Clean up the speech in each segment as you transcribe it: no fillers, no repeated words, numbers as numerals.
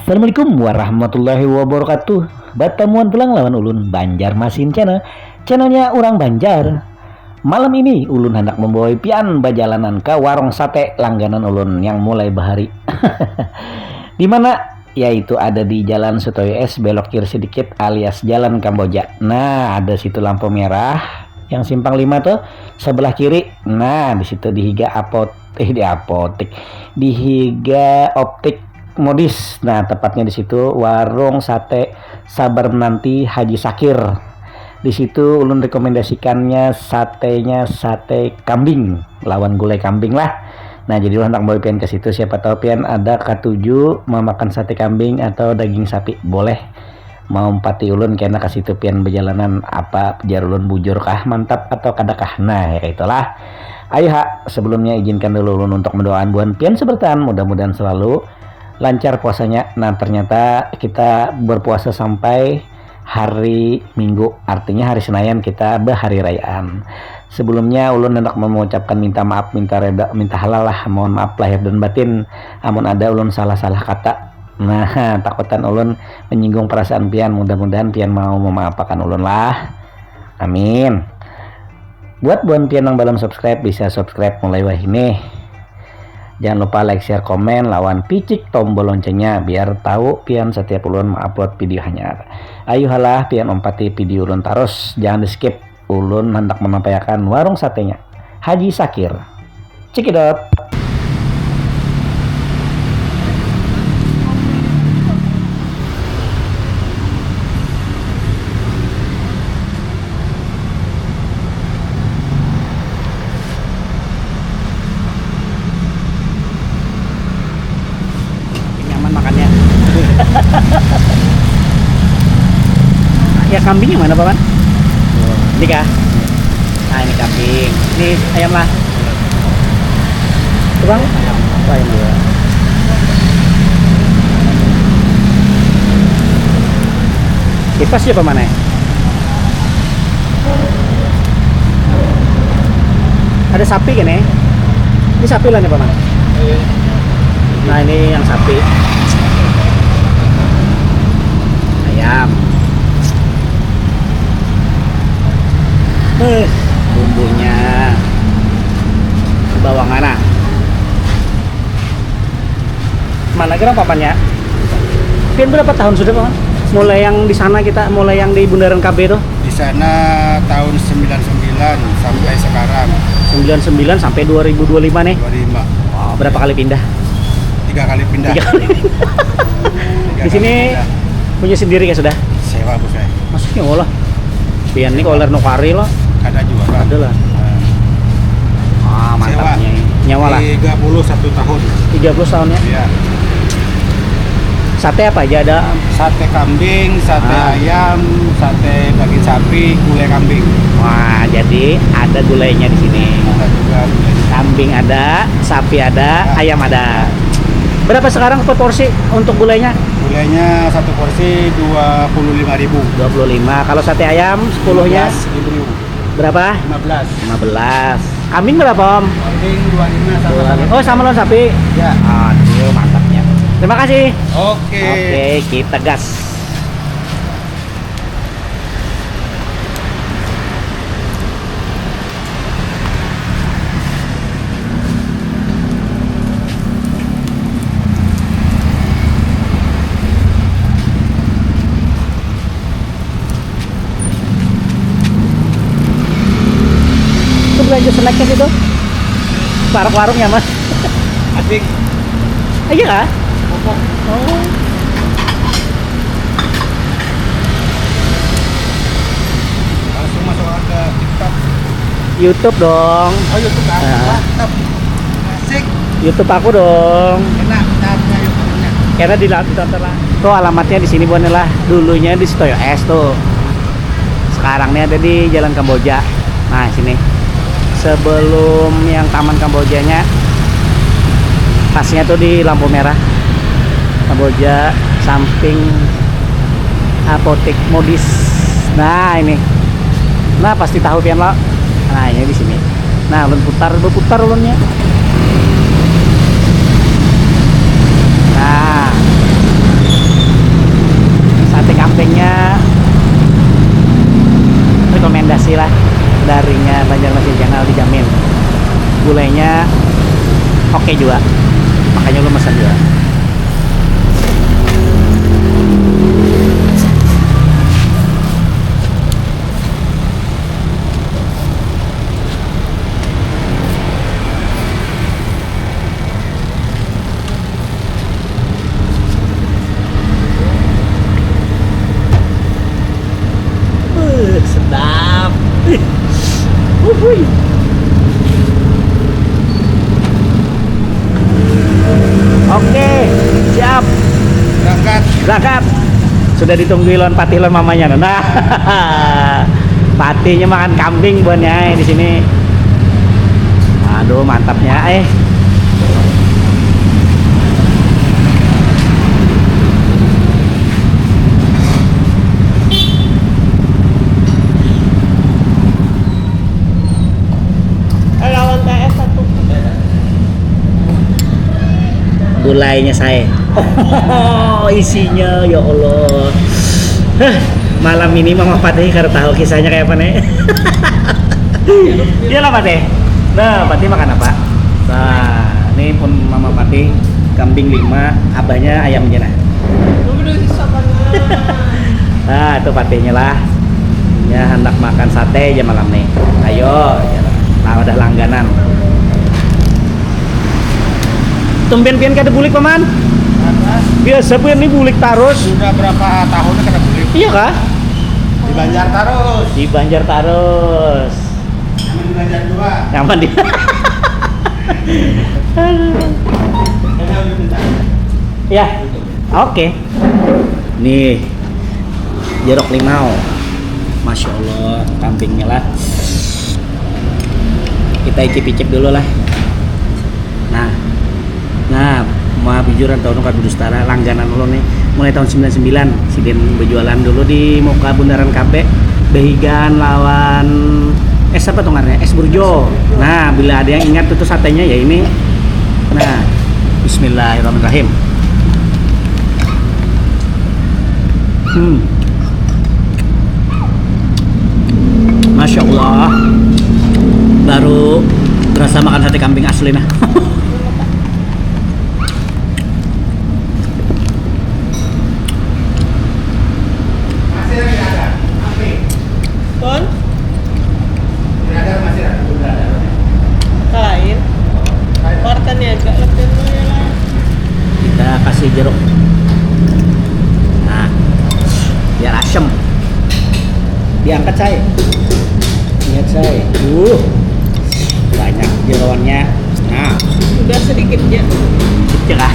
Assalamualaikum warahmatullahi wabarakatuh. Bertemuan pulang lawan ulun Banjarmasin channelnya orang Banjar. Malam ini ulun hendak membawa pian bajalanan ke warung sate langganan ulun yang mulai bahari. Di mana? Yaitu ada di Jalan Sutoyo S, belok kiri sedikit alias Jalan Kamboja. Nah, ada situ lampu merah yang simpang 5 tuh sebelah kiri. Nah, di situ dihiga dihiga optik modis. Nah, tepatnya di situ warung sate Sabar Menanti Haji Sakir. Di situ ulun rekomendasikannya satenya sate kambing lawan gulai kambing lah. Nah, jadi ulun hendak bawa pian ke situ, siapa tahu pian ada katuju mau makan sate kambing atau daging sapi, boleh mau empati ulun kena ke situ pian berjalanan apa jar ulun bujur kah mantap atau kadakah. Nah, ya itulah. Ayo sebelumnya izinkan dulu ulun untuk mendoakan buan pian sebertan, mudah-mudahan selalu lancar puasanya. Nah, ternyata kita berpuasa sampai hari Minggu, artinya hari Senayan kita berhari rayaan. Sebelumnya ulun hendak mengucapkan minta maaf, minta reda, minta halal lah, mohon maaf lahir dan batin amun ada ulun salah-salah kata. Nah, takutan ulun menyinggung perasaan pian, mudah-mudahan pian mau memaafkan ulun lah, amin. Buat buan pian yang belum subscribe, bisa subscribe mulai wah ini. Jangan lupa like, share, komen, lawan picik tombol loncengnya biar tahu pian setiap ulun upload video hanya. Ayo halah pian ompati video ulun terus, jangan di skip. Ulun hendak menampilkan warung satenya Haji Sakir. Cekidot. Ya, kambingnya mana Paman? Ini kah? Nah, ini kambing. Ini ayam lah. Itu Bang? Oh, ayam dua. Kipas siapa mana ya? Ada sapi kan ya? Ini sapi lah nih Paman. Nah, ini yang sapi. Ayam. Bumbunya bawang mana? Mana kira papannya? Pian berapa tahun sudah Paman? Mulai yang di sana kita, mulai yang di Bundaran KB tuh? Di sana tahun 99 sampai sekarang. 99 sampai 2025 nih? 25. Wow, berapa kali pindah? 3 kali pindah. 3 kali. Di sini pindah. Punya sendiri ya sudah? Sewa bos saya. Maksudnya Allah. Pian ini koler nukari loh. Ada juara. Ada lah. Mantapnya. Nyawa lah. 31 tahun. 30 tahun ya? Iya. Sate apa aja ada? Sate kambing, sate ayam, sate daging sapi, gulai kambing. Wah, jadi ada gulainya di sini. Ada juga gulai. Kambing ada, sapi ada, ayam ada. Berapa sekarang per porsi untuk gulainya? Gulainya satu porsi 25.000. 25. Kalau sate ayam 10-nya? 15.000. Berapa? 15. 15. Kambing berapa Om? Kambing 25 sama. Oh, sama lawan sapi? Ya. Aduh, mantapnya. Terima kasih. Oke. Oke, kita gas. Belanja snacknya situ warung-warungnya Mas. Asik. Iya kah? Oh. Langsung masuk ke TikTok. YouTube dong. Oh, YouTube kan? Mantap. Asik. YouTube aku dong. Enak, bentarnya YouTube-nya. Karena ditonton lah. Tuh alamatnya di sini Bon lah. Dulunya di Sutoyo S tuh. sekarang ini ada di Jalan Kamboja. Nah sini sebelum yang Taman Kambojanya, pasnya tuh di lampu merah Kamboja, samping apotek modis. Nah ini, nah pasti tahu pian lo. Nah ini di sini. Nah ulun berputar ulunnya. Nah sate kambingnya rekomendasi lah, darinya Banjarmasin Channel dijamin. Gulainya oke juga, makanya lu pesan juga. Sedap. Wuih. Oke, siap. Berangkat. Sudah ditunggu lon patih lon mamanya. Nah, patihnya makan kambing buannya di sini. Aduh, mantapnya. Gulainya saya. Oh, isinya ya Allah. Malam ini Mama Patih karena tahu kisahnya kayak apa nih. Iya lah Patih. Nah, Patih makan apa? Nah, ini pun Mama Patih kambing 5, abahnya ayam jenah. Nah, itu Patihnya lah. Ya hendak makan sate aja malam nih. Ayo, nah udah langganan. Tumben-tumben kada bulik paman. Biasa pun ini bulik terus. Sudah berapa tahunnya kena beli? Iya kah? Di Banjar terus. Di Banjar terus. Nyaman di Banjar juga. Nyaman di. Ya, oke. Nih, jeruk limau. Masya Allah, kambingnya lah. Kita icip-icip dulu lah. Nah, mau jujuran tahun kan Dustara langganan lo nih mulai tahun 99 Siden berjualan dulu di Muka Bundaran KB Behigan lawan apa tuh ngarnya? Es Burjo. Nah, bila ada yang ingat itu satenya ya ini. Nah, bismillahirrahmanirrahim. Masya Allah, baru berasa makan sate kambing asli nah. Kita kasih jeruk. Nah, biar asem. Diangkat saya. Lihat saya. Banyak jeroannya. Nah, udah sedikit ya. cerah.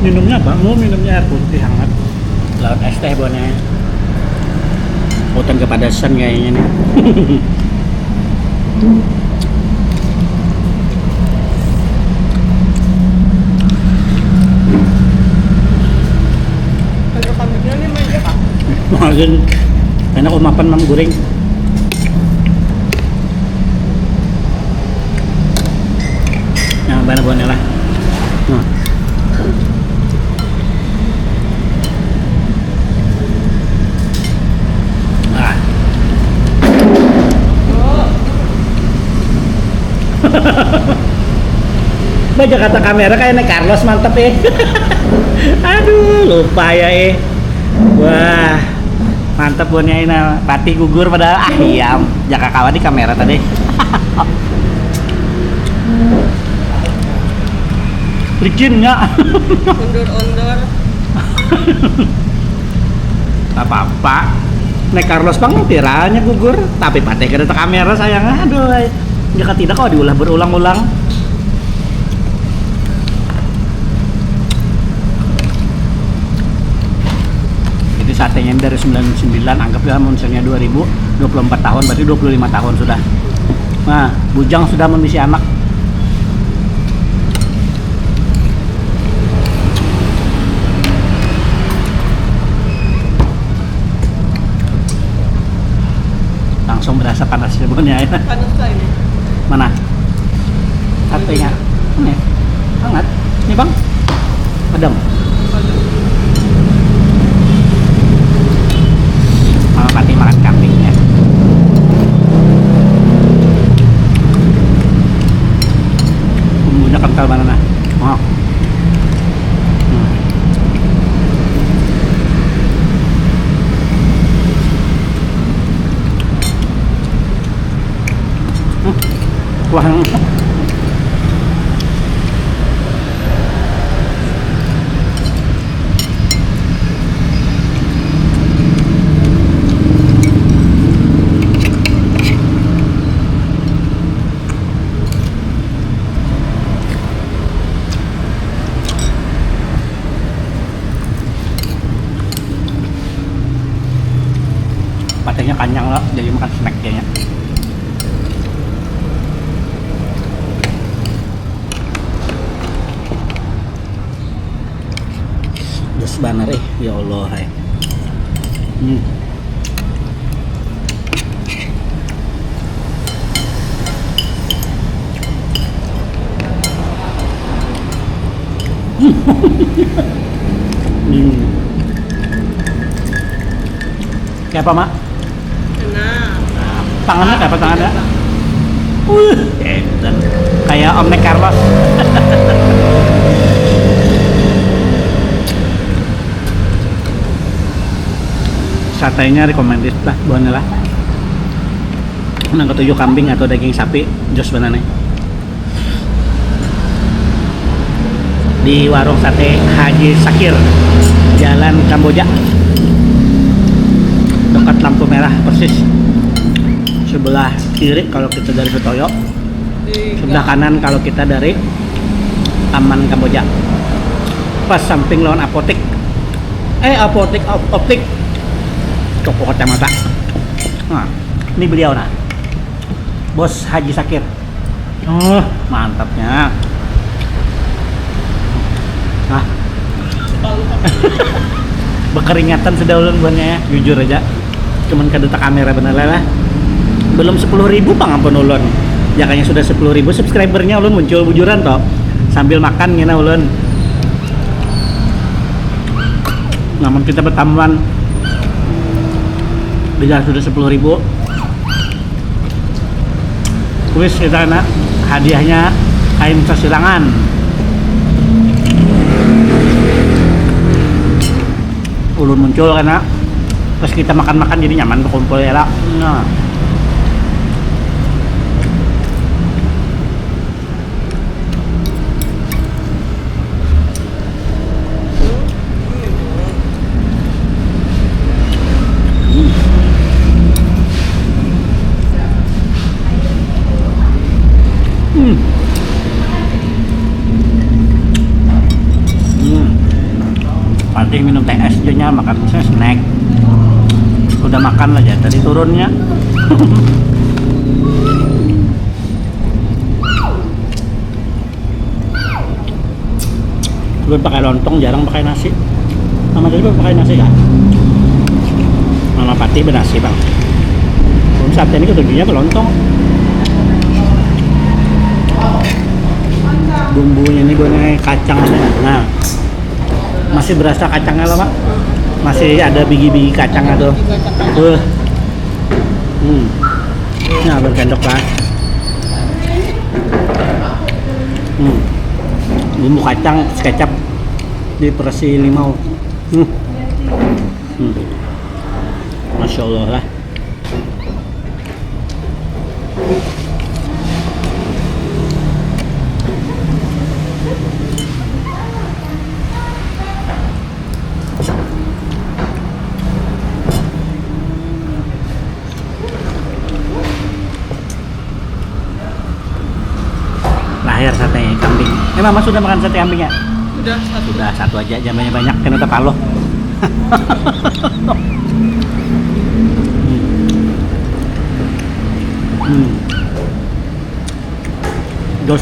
Minumnya apa? Mau minumnya air putih hangat. Laut es teh bonnya. Bukan kepadasan kayaknya nih. Mungkin enak umapan mam goreng. Yang mana buahnya lah. Ah. Baca kata kamera kayak naik Carlos mantep Aduh lupa ya Wah mantep buahnya ini pati gugur padahal ayam jaka kawan di kamera tadi. Licinnya Undur-undur. apa-apa naik Carlos bang tiranya gugur tapi pati ke kamera sayang. Aduh jika tidak kok diulah berulang-ulang. Satenya dari 99 anggap ya monsternya 2000 24 tahun berarti 25 tahun sudah. Nah bujang sudah memisi anak. Langsung berasa panas sebenarnya ya. Panas lah ini. Mana satenya ini hangat ini bang adem. Pati makan kambingnya. Bumbunya kental banget. Oh. Wah. Patenya kanyang lah, jadi makan snack kayaknya. Des banar ya Allah hai. Kayak apa mak? Enak. Tangannya kayak apa tangannya? Dan kayak Om Nek Carlos. Satenya recommended lah buahnya lah. Nang ketujuh kambing atau daging sapi jos banane. Di warung sate Haji Sakir, Jalan Kamboja, dekat lampu merah persis. Sebelah kiri kalau kita dari Sutoyo, sebelah kanan kalau kita dari Taman Kamboja. Pas samping lawan apotek. Apotek optik. Toko kacamata. Nah, ini beliau nah. Bos Haji Sakir. Oh, mantapnya. Nah. Berkeringatan sedahulun buahnya ya, jujur aja. Cuman kedetak kamera bener lah. Belum 10.000 pang ampun ulun. Jakanya sudah 10.000 subscribernya ulun muncul bujuran toh. Sambil makan ngena ulun. Namun kita bertambahan bila sudah 10.000 wis kita nak hadiahnya kain sasirangan. Ulun muncul karena pas kita makan-makan jadi nyaman berkumpul ya lah. Nah. Pasti minum teh es aja makan misalnya snack. Udah makan aja tadi turunnya. Gue pakai lontong, jarang pakai nasi. Sama tadi pakai nasi kan? Senapati bernasi bang. Sate ini ketujuhnya kelontong. Bumbunya ini gue kacang. Nah, masih berasa kacangnya loh pak. Masih ada biji-biji kacangnya tuh. Nah bersendok lah. Bumbu kacang, kecap diperasi limau. Masya Allah lah. Lahir sate kambing. Mama sudah makan sate kambing ya? Udah satu. Sudah satu aja, jamnya banyak kan udah paloh. Dos.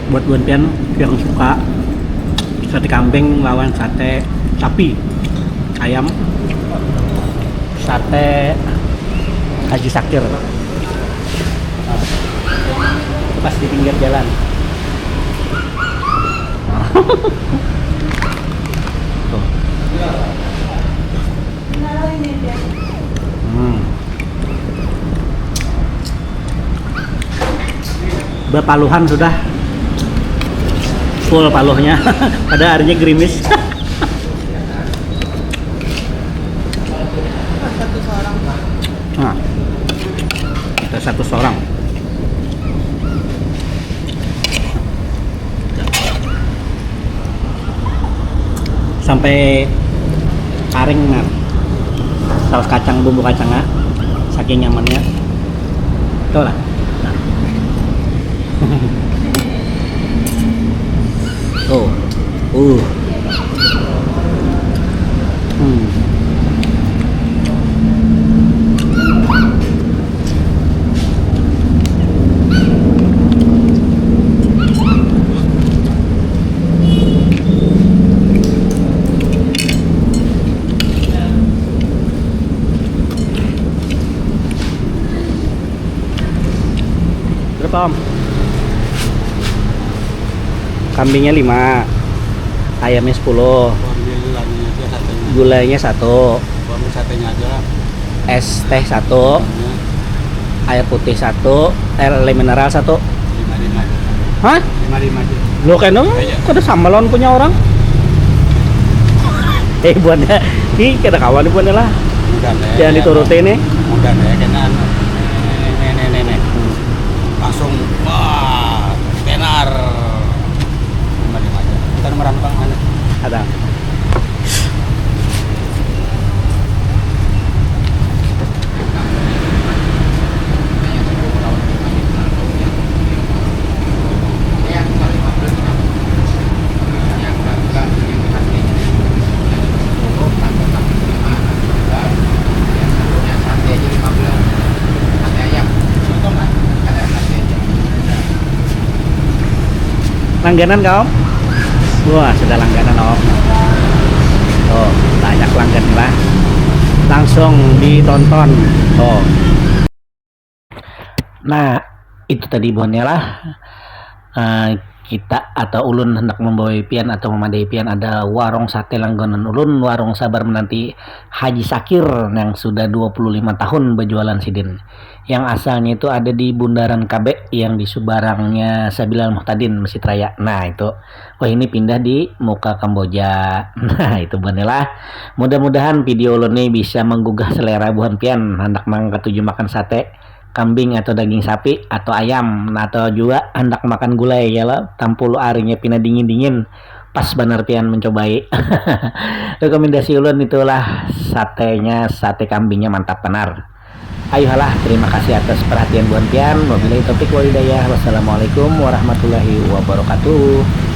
Buat Buan Pian yang suka sate kambing lawan sate sapi, ayam, sate Haji Sakir. Itu pas di pinggir jalan. Tuh. Bepaluhan sudah full paluhnya. Pada harinya gerimis. Satu seorang. Nah, kita satu seorang. Sampai karing nah. Saus kacang, bumbu kacangnya saking nyamannya. Tuh lah. Nah. Tuh. Berapa om? Kambingnya 5, ayamnya 10, gulanya 1, satenya aja lah. es teh 1, air putih 1, air mineral 1. 5 Hah? 5 aja. Lo kan dong? Kode sambalon punya orang? Buannya, ini kita kawan nih buannya lah. Jangan diturutin nih. Udah deh, kena nenek. Langsung wah, tenar. 5 aja. Kita nomoran bang mana? Ada. Langganan kau? Wah, sudah langganan om. Oh, banyak langgan lah. Langsung ditonton. Oh. Nah, itu tadi buannya lah. Kita atau ulun hendak membawa pian atau memadai pian ada warung sate langganan ulun, warung sabar menanti Haji Sakir yang sudah 25 tahun berjualan sidin. Yang asalnya itu ada di Bundaran KB yang di Subarangnya Sabilal Muhtadin Masjid Raya. Nah itu, wah ini pindah di muka Kamboja. Nah itu benelah. Mudah-mudahan video ulun ini bisa menggugah selera buhan pian hendak mangkatuju makan sate kambing atau daging sapi atau ayam, atau juga hendak makan gulai ya lah, tampul arinya pina dingin pas benar pian mencobai. Rekomendasi ulun itulah satenya, sate kambingnya mantap benar. Ayolah, terima kasih atas perhatian buan pian. Wabillahi taufik wal hidayah. Wassalamualaikum warahmatullahi wabarakatuh.